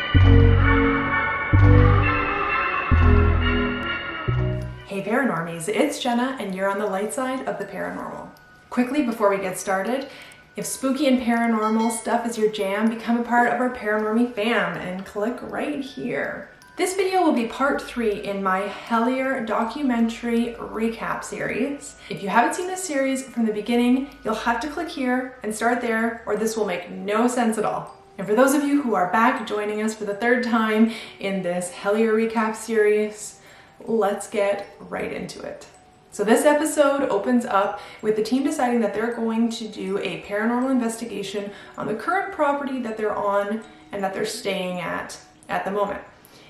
Hey Paranormies, it's Jenna and you're on the light side of the paranormal. Quickly before we get started, if spooky and paranormal stuff is your jam, become a part of our Paranormy fam and click right here. This video will be part 3 in my Hellier documentary recap series. If you haven't seen this series from the beginning, you'll have to click here and start there, or this will make no sense at all. And for those of you who are back joining us for the 3rd time in this Hellier recap series, let's get right into it. So this episode opens up with the team deciding that they're going to do a paranormal investigation on the current property that they're on and that they're staying at the moment.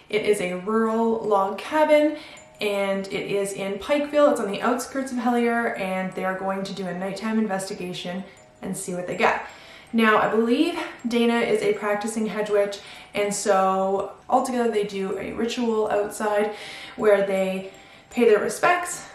It is a rural log cabin and it is in Pikeville. It's on the outskirts of Hellier, and they are going to do a nighttime investigation and see what they get. Now, I believe Dana is a practicing hedge witch, and so altogether they do a ritual outside where they pay their respects.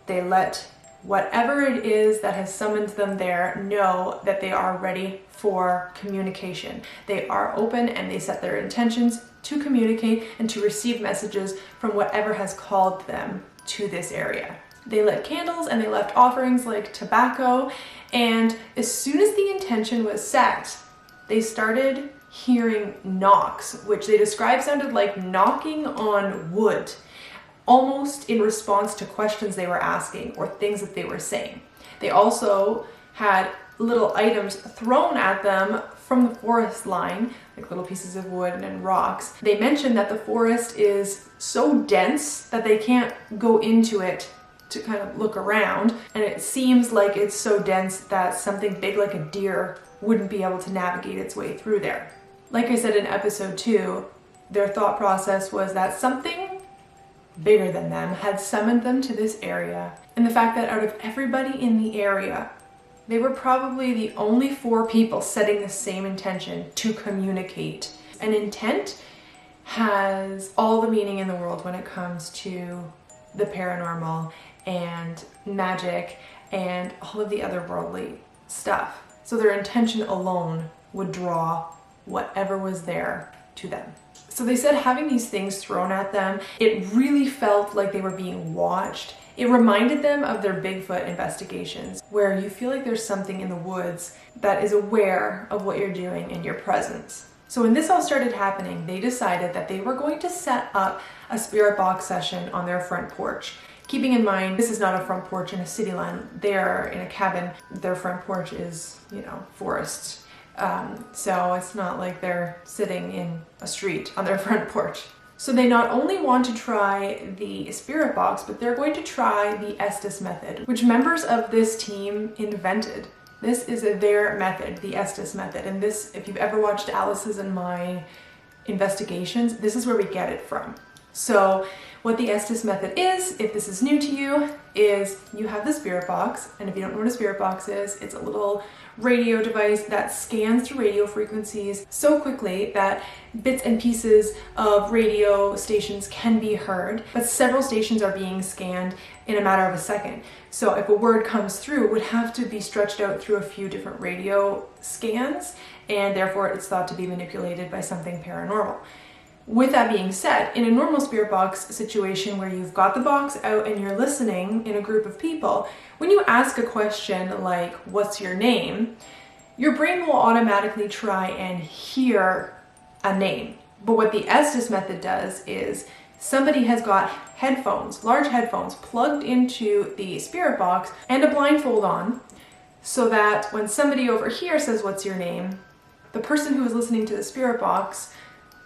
They let whatever it is that has summoned them there know that they are ready for communication. They are open and they set their intentions to communicate and to receive messages from whatever has called them to this area. They lit candles and they left offerings like tobacco, and as soon as the intention was set, they started hearing knocks, which they described sounded like knocking on wood, almost in response to questions they were asking or things that they were saying. They also had little items thrown at them from the forest line, like little pieces of wood and rocks. They mentioned that the forest is so dense that they can't go into it to kind of look around, and it seems like it's so dense that something big like a deer wouldn't be able to navigate its way through there. Like I said in episode 2, their thought process was that something bigger than them had summoned them to this area, and the fact that out of everybody in the area, they were probably the only 4 people setting the same intention to communicate. An intent has all the meaning in the world when it comes to the paranormal and magic and all of the otherworldly stuff. So their intention alone would draw whatever was there to them. So they said having these things thrown at them, it really felt like they were being watched. It reminded them of their Bigfoot investigations, where you feel like there's something in the woods that is aware of what you're doing and your presence. So when this all started happening, they decided that they were going to set up a spirit box session on their front porch. Keeping in mind, this is not a front porch in a city line. They're in a cabin. Their front porch is, forest. So it's not like they're sitting in a street on their front porch. So they not only want to try the spirit box, but they're going to try the estes method, which members of this team invented. This is their method, the estes method. And this, if you've ever watched Alice's and my investigations, this is where we get it from. So what the estes method is, if this is new to you, is you have the spirit box, and if you don't know what a spirit box is, it's a little radio device that scans through radio frequencies so quickly that bits and pieces of radio stations can be heard, but several stations are being scanned in a matter of a second. So if a word comes through, it would have to be stretched out through a few different radio scans, and therefore it's thought to be manipulated by something paranormal. With that being said, in a normal spirit box situation where you've got the box out and you're listening in a group of people, when you ask a question like, what's your name? Your brain will automatically try and hear a name. But what the estes method does is somebody has got headphones, large headphones, plugged into the spirit box and a blindfold on, so that when somebody over here says, what's your name? The person who is listening to the spirit box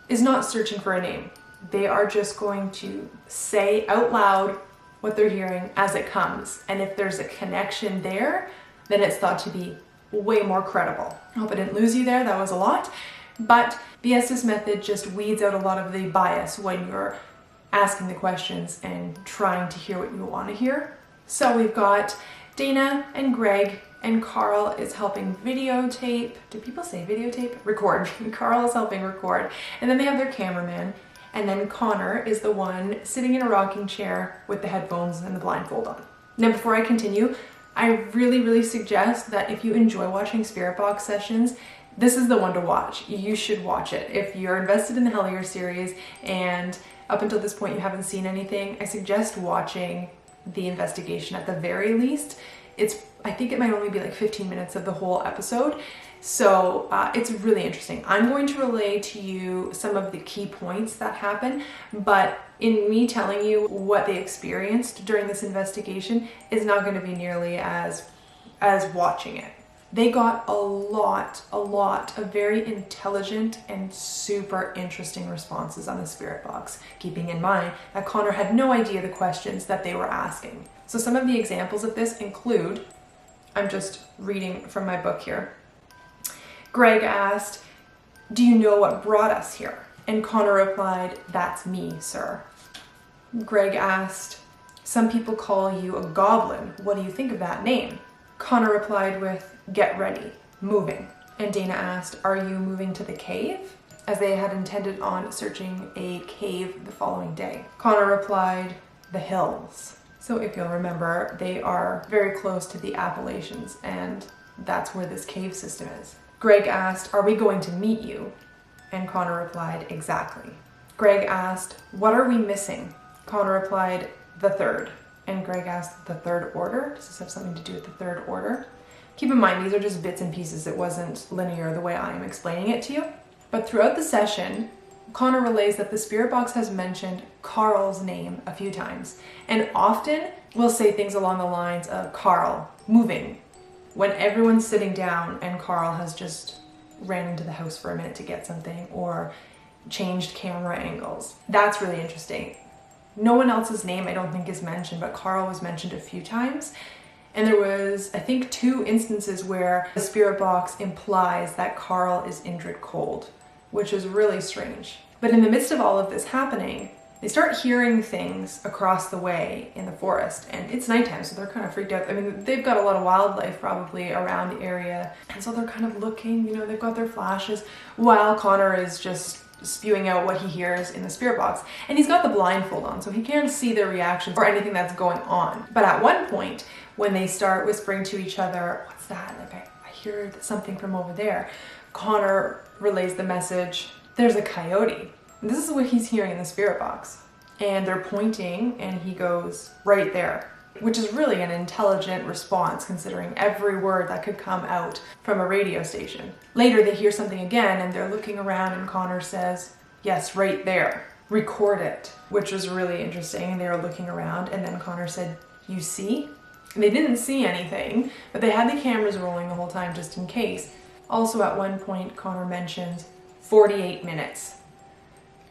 is not searching for a name. They are just going to say out loud what they're hearing as it comes. And if there's a connection there, then it's thought to be way more credible. I hope I didn't lose you there, that was a lot. But the estes method just weeds out a lot of the bias when you're asking the questions and trying to hear what you want to hear. So we've got Dana and Greg, and Carl is helping videotape. Do people say videotape? Record. Carl is helping record. And then they have their cameraman. And then Connor is the one sitting in a rocking chair with the headphones and the blindfold on. Now, before I continue, I really suggest that if you enjoy watching spirit box sessions, This is the one to watch. You should watch it. If you're invested in the Hellier series and up until this point you haven't seen anything, I suggest watching the investigation at the very least. I think it might only be like 15 minutes of the whole episode. So it's really interesting. I'm going to relay to you some of the key points that happen, but in me telling you what they experienced during this investigation is not going to be nearly as watching it. They got a lot of very intelligent and super interesting responses on the spirit box, keeping in mind that Connor had no idea the questions that they were asking. So some of the examples of this include, I'm just reading from my book here. Greg asked, "Do you know what brought us here?" And Connor replied, "That's me, sir." Greg asked, "Some people call you a goblin. What do you think of that name?" Connor replied with, "Get ready, moving." And Dana asked, "Are you moving to the cave?" As they had intended on searching a cave the following day. Connor replied, "The hills." So if you'll remember, they are very close to the Appalachians, and that's where this cave system is. Greg asked, "Are we going to meet you?" And Connor replied, "Exactly." Greg asked, "What are we missing?" Connor replied, "The third." And Greg asked, "The third order? Does this have something to do with the third order?" Keep in mind, these are just bits and pieces. It wasn't linear the way I am explaining it to you. But throughout the session, Connor relays that the spirit box has mentioned Carl's name a few times, and often will say things along the lines of Carl moving when everyone's sitting down and Carl has just ran into the house for a minute to get something or changed camera angles. That's really interesting. No one else's name I don't think is mentioned, but Carl was mentioned a few times. And there was, I think, 2 instances where the spirit box implies that Carl is injured cold, which is really strange. But in the midst of all of this happening, they start hearing things across the way in the forest, and it's nighttime, so they're kind of freaked out. I mean, they've got a lot of wildlife probably around the area, and so they're kind of looking, they've got their flashes, while Connor is just spewing out what he hears in the spirit box. And he's got the blindfold on, so he can't see their reactions or anything that's going on. But at one point, when they start whispering to each other, "What's that? Like, I hear something from over there," Connor relays the message, "There's a coyote." And this is what he's hearing in the spirit box. And they're pointing, and he goes, "Right there," which is really an intelligent response considering every word that could come out from a radio station. Later, they hear something again, and they're looking around, and Connor says, "Yes, right there. Record it," which was really interesting. They were looking around, and then Connor said, "You see?" And they didn't see anything, but they had the cameras rolling the whole time just in case. Also, at one point, Connor mentions 48 minutes.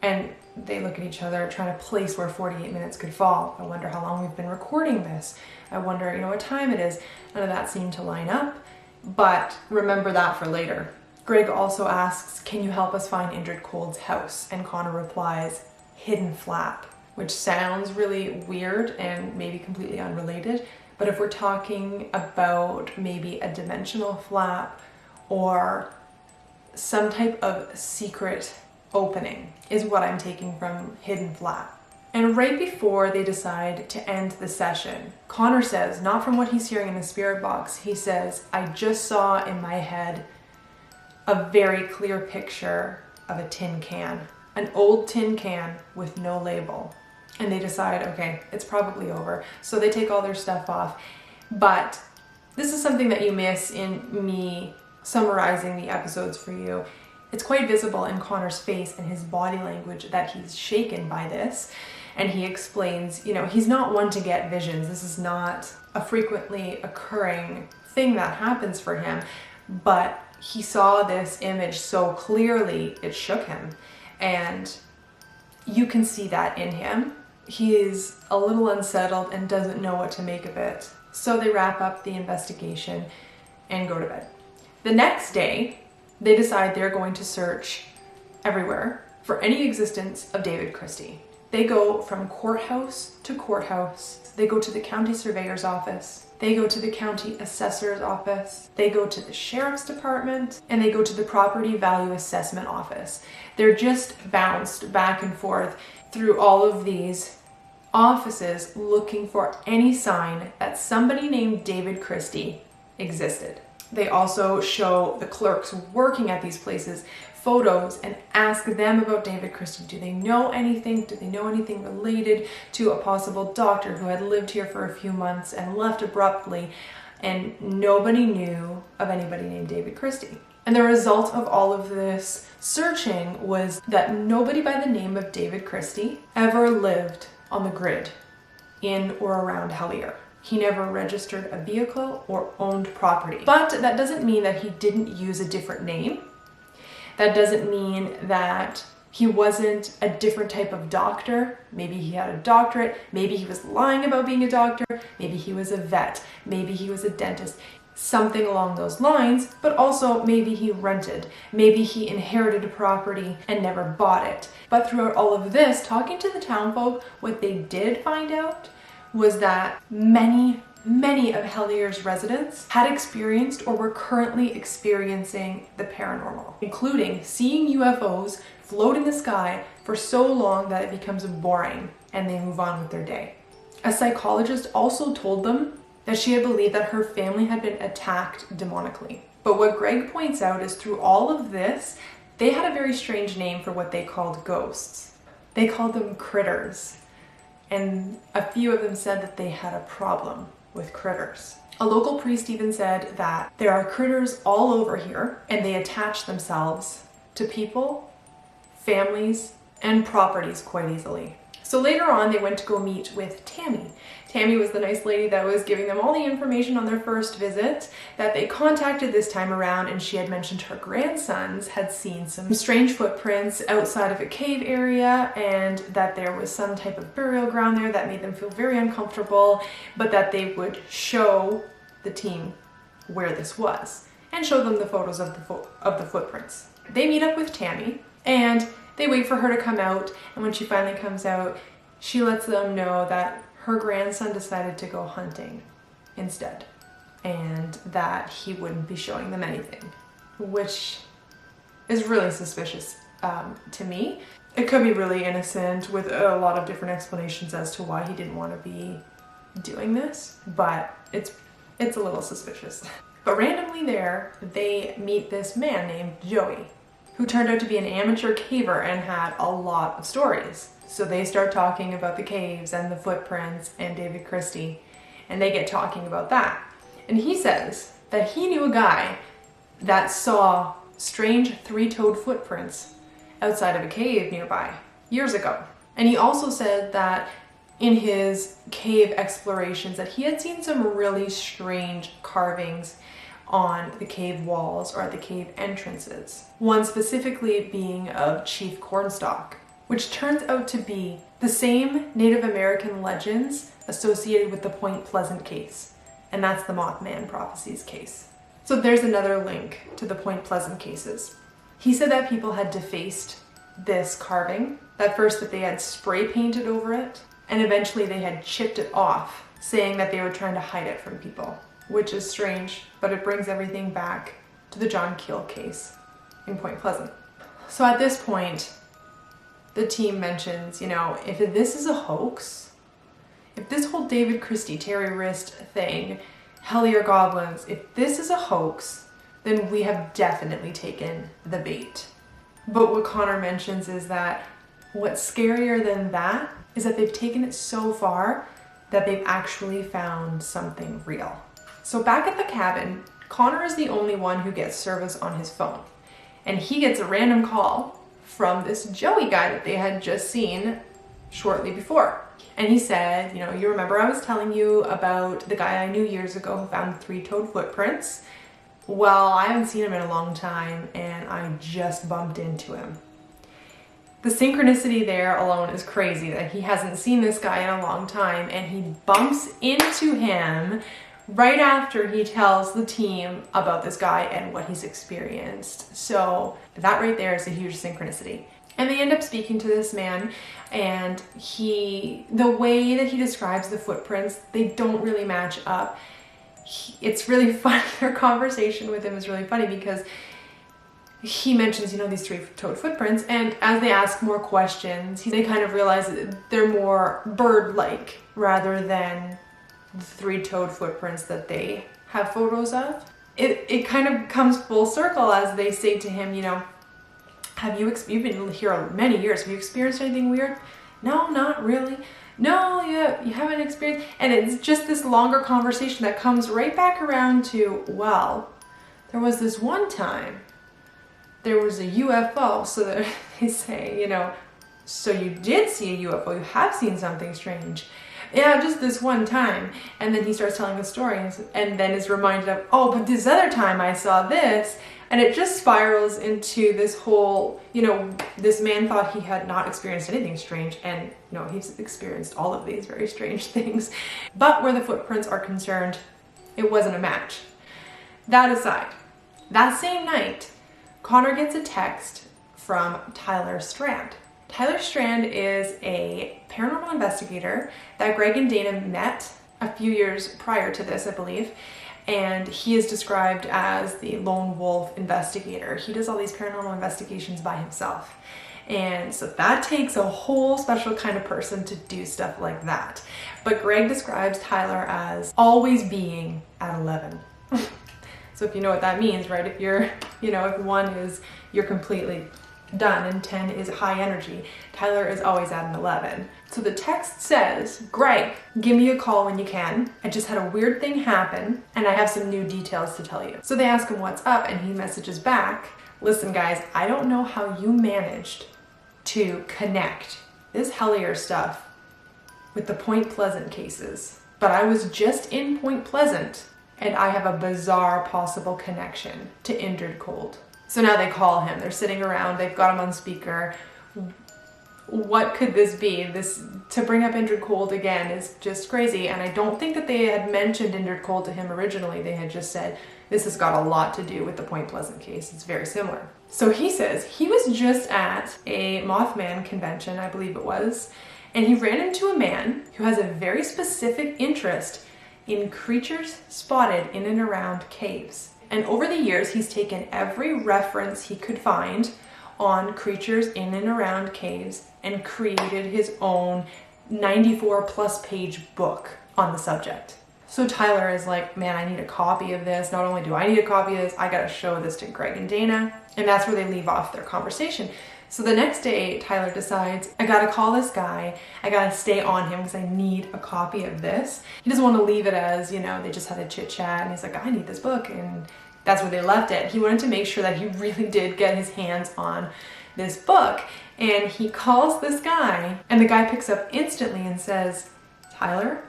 And they look at each other trying to place where 48 minutes could fall. "I wonder how long we've been recording this. I wonder, what time it is." None of that seemed to line up, but remember that for later. Greg also asks, "Can you help us find Injured Cold's house?" And Connor replies, "Hidden flap," which sounds really weird and maybe completely unrelated. But if we're talking about maybe a dimensional flap or some type of secret opening is what I'm taking from hidden flap. And right before they decide to end the session, Connor says, not from what he's hearing in the spirit box, he says, "I just saw in my head a very clear picture of a tin can, an old tin can with no label." And they decide, okay, it's probably over. So they take all their stuff off. But this is something that you miss in me summarizing the episodes for you. It's quite visible in Connor's face and his body language that he's shaken by this. And he explains, he's not one to get visions. This is not a frequently occurring thing that happens for him. But he saw this image so clearly, it shook him. And you can see that in him. He is a little unsettled and doesn't know what to make of it. So they wrap up the investigation and go to bed. The next day, they decide they're going to search everywhere for any existence of David Christie. They go from courthouse to courthouse. They go to the county surveyor's office. They go to the county assessor's office. They go to the sheriff's department, and they go to the property value assessment office. They're just bounced back and forth through all of these offices looking for any sign that somebody named David Christie existed. They also show the clerks working at these places photos and ask them about David Christie. Do they know anything? Do they know anything related to a possible doctor who had lived here for a few months and left abruptly? And nobody knew of anybody named David Christie. And the result of all of this searching was that nobody by the name of David Christie ever lived on the grid in or around Hellier. He never registered a vehicle or owned property. But that doesn't mean that he didn't use a different name. That doesn't mean that he wasn't a different type of doctor. Maybe he had a doctorate. Maybe he was lying about being a doctor. Maybe he was a vet. Maybe he was a dentist. Something along those lines, but also maybe he rented. Maybe he inherited a property and never bought it. But throughout all of this, talking to the townfolk, what they did find out was that many of Hellier's residents had experienced or were currently experiencing the paranormal, including seeing UFOs float in the sky for so long that it becomes boring and they move on with their day. A psychologist also told them that she had believed that her family had been attacked demonically. But what Greg points out is through all of this, they had a very strange name for what they called ghosts. They called them critters. And a few of them said that they had a problem with critters. A local priest even said that there are critters all over here and they attach themselves to people, families, and properties quite easily. So later on, they went to go meet with Tammy. Tammy was the nice lady that was giving them all the information on their first visit that they contacted this time around, and she had mentioned her grandsons had seen some strange footprints outside of a cave area and that there was some type of burial ground there that made them feel very uncomfortable, but that they would show the team where this was and show them the photos of the footprints. They meet up with Tammy and they wait for her to come out, and when she finally comes out, she lets them know that her grandson decided to go hunting instead, and that he wouldn't be showing them anything, which is really suspicious to me. It could be really innocent with a lot of different explanations as to why he didn't want to be doing this, but it's a little suspicious. But randomly there, they meet this man named Joey, who turned out to be an amateur caver and had a lot of stories. So they start talking about the caves and the footprints and David Christie, and they get talking about that. And he says that he knew a guy that saw strange three-toed footprints outside of a cave nearby years ago. And he also said that in his cave explorations that he had seen some really strange carvings on the cave walls or at the cave entrances. One specifically being of Chief Cornstalk, which turns out to be the same Native American legends associated with the Point Pleasant case, and that's the Mothman Prophecies case. So there's another link to the Point Pleasant cases. He said that people had defaced this carving, at first that they had spray painted over it, and eventually they had chipped it off, saying that they were trying to hide it from people, which is strange, but it brings everything back to the John Keel case in Point Pleasant. So at this point, the team mentions, if this is a hoax, if this whole David Christie terrorist thing, Hellier Goblins, if this is a hoax, then we have definitely taken the bait. But what Connor mentions is that what's scarier than that is that they've taken it so far that they've actually found something real. So back at the cabin, Connor is the only one who gets service on his phone. And he gets a random call from this Joey guy that they had just seen shortly before. And he said, you remember I was telling you about the guy I knew years ago who found the three-toed footprints? Well, I haven't seen him in a long time and I just bumped into him. The synchronicity there alone is crazy that he hasn't seen this guy in a long time and he bumps into him right after he tells the team about this guy and what he's experienced. So that right there is a huge synchronicity. And they end up speaking to this man, and the way that he describes the footprints, they don't really match up. It's really funny. Their conversation with him is really funny because he mentions, these three-toed footprints, and as they ask more questions, they kind of realize that they're more bird-like rather than the three-toed footprints that they have photos of. it kind of comes full circle as they say to him, you know, you've been here many years, have you experienced anything weird? No, not really. No, you haven't experienced, and it's just this longer conversation that comes right back around to, well, there was this one time, there was a UFO, so that they say, you know, so you did see a UFO, you have seen something strange. Yeah, just this one time. And then he starts telling the story and then is reminded of, oh, but this other time I saw this. And it just spirals into this whole, you know, this man thought he had not experienced anything strange. And, you know, he's experienced all of these very strange things. But where the footprints are concerned, it wasn't a match. That aside, that same night, Connor gets a text from Tyler Strand. Tyler Strand is a paranormal investigator that Greg and Dana met a few years prior to this, I believe. And he is described as the lone wolf investigator. He does all these paranormal investigations by himself. And so that takes a whole special kind of person to do stuff like that. But Greg describes Tyler as always being at 11. So if you know what that means, right? If you're, you know, if 1 is you're completely done and 10 is high energy, Tyler is always at an 11. So the text says, Greg, give me a call when you can. I just had a weird thing happen and I have some new details to tell you. So they ask him what's up and he messages back, listen guys, I don't know how you managed to connect this Hellier stuff with the Point Pleasant cases, but I was just in Point Pleasant and I have a bizarre possible connection to Injured Cold. So now they call him, they're sitting around, they've got him on speaker. What could this be? This, to bring up Injured Cold again is just crazy. And I don't think that they had mentioned Injured Cold to him originally. They had just said, this has got a lot to do with the Point Pleasant case. It's very similar. So he says he was just at a Mothman convention, I believe it was, and he ran into a man who has a very specific interest in creatures spotted in and around caves. And over the years, he's taken every reference he could find on creatures in and around caves and created his own 94 plus page book on the subject. So Tyler is like, man, I need a copy of this. Not only do I need a copy of this, I gotta show this to Greg and Dana. And that's where they leave off their conversation. So the next day, Tyler decides, I gotta call this guy. I gotta stay on him because I need a copy of this. He doesn't want to leave it as, you know, they just had a chit chat and he's like, I need this book. And that's where they left it. He wanted to make sure that he really did get his hands on this book. And he calls this guy and the guy picks up instantly and says, Tyler,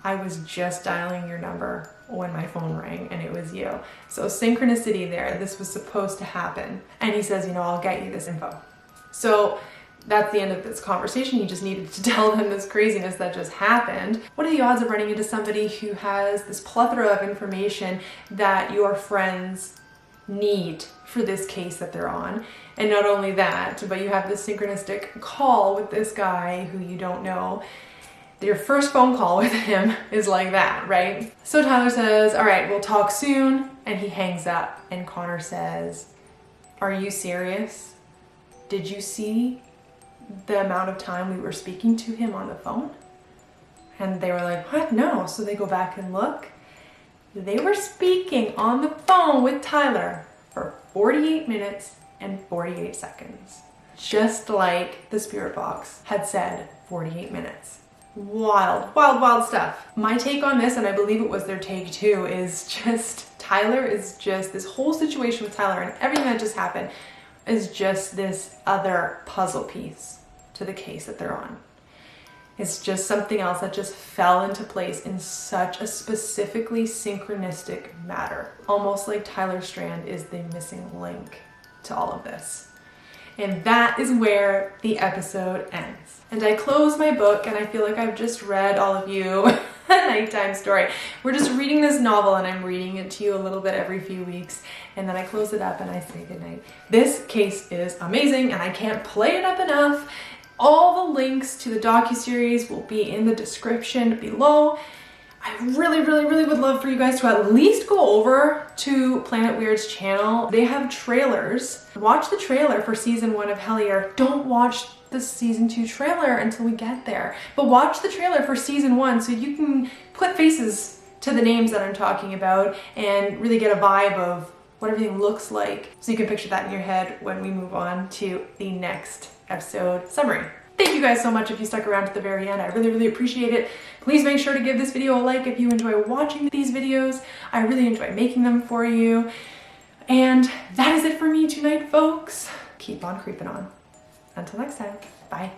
I was just dialing your number when my phone rang and it was you. So synchronicity there, this was supposed to happen. And he says, you know, I'll get you this info. So that's the end of this conversation. He just needed to tell them this craziness that just happened. What are the odds of running into somebody who has this plethora of information that your friends need for this case that they're on? And not only that, but you have this synchronistic call with this guy who you don't know. Your first phone call with him is like that, right? So Tyler says, all right, we'll talk soon. And he hangs up and Connor says, are you serious? Did you see the amount of time we were speaking to him on the phone? And they were like, what? No. So they go back and look. They were speaking on the phone with Tyler for 48 minutes and 48 seconds. Just like the spirit box had said, 48 minutes. Wild, wild, wild stuff. My take on this, and I believe it was their take too, is just Tyler is just, this whole situation with Tyler and everything that just happened is just this other puzzle piece to the case that they're on. It's just something else that just fell into place in such a specifically synchronistic matter. Almost like Tyler Strand is the missing link to all of this. And that is where the episode ends. And I close my book and I feel like I've just read all of you a nighttime story. We're just reading this novel and I'm reading it to you a little bit every few weeks. And then I close it up and I say goodnight. This case is amazing and I can't play it up enough. All the links to the docuseries will be in the description below. I really, really, really would love for you guys to at least go over to Planet Weird's channel. They have trailers. Watch the trailer for season 1 of Hellier. Don't watch the season 2 trailer until we get there. But watch the trailer for season 1 so you can put faces to the names that I'm talking about and really get a vibe of what everything looks like, so you can picture that in your head when we move on to the next episode summary. Thank you guys so much if you stuck around to the very end. I really appreciate it. Please make sure to give this video a like if you enjoy watching these videos. I really enjoy making them for you. And that is it for me tonight, folks. Keep on creeping on. Until next time, bye.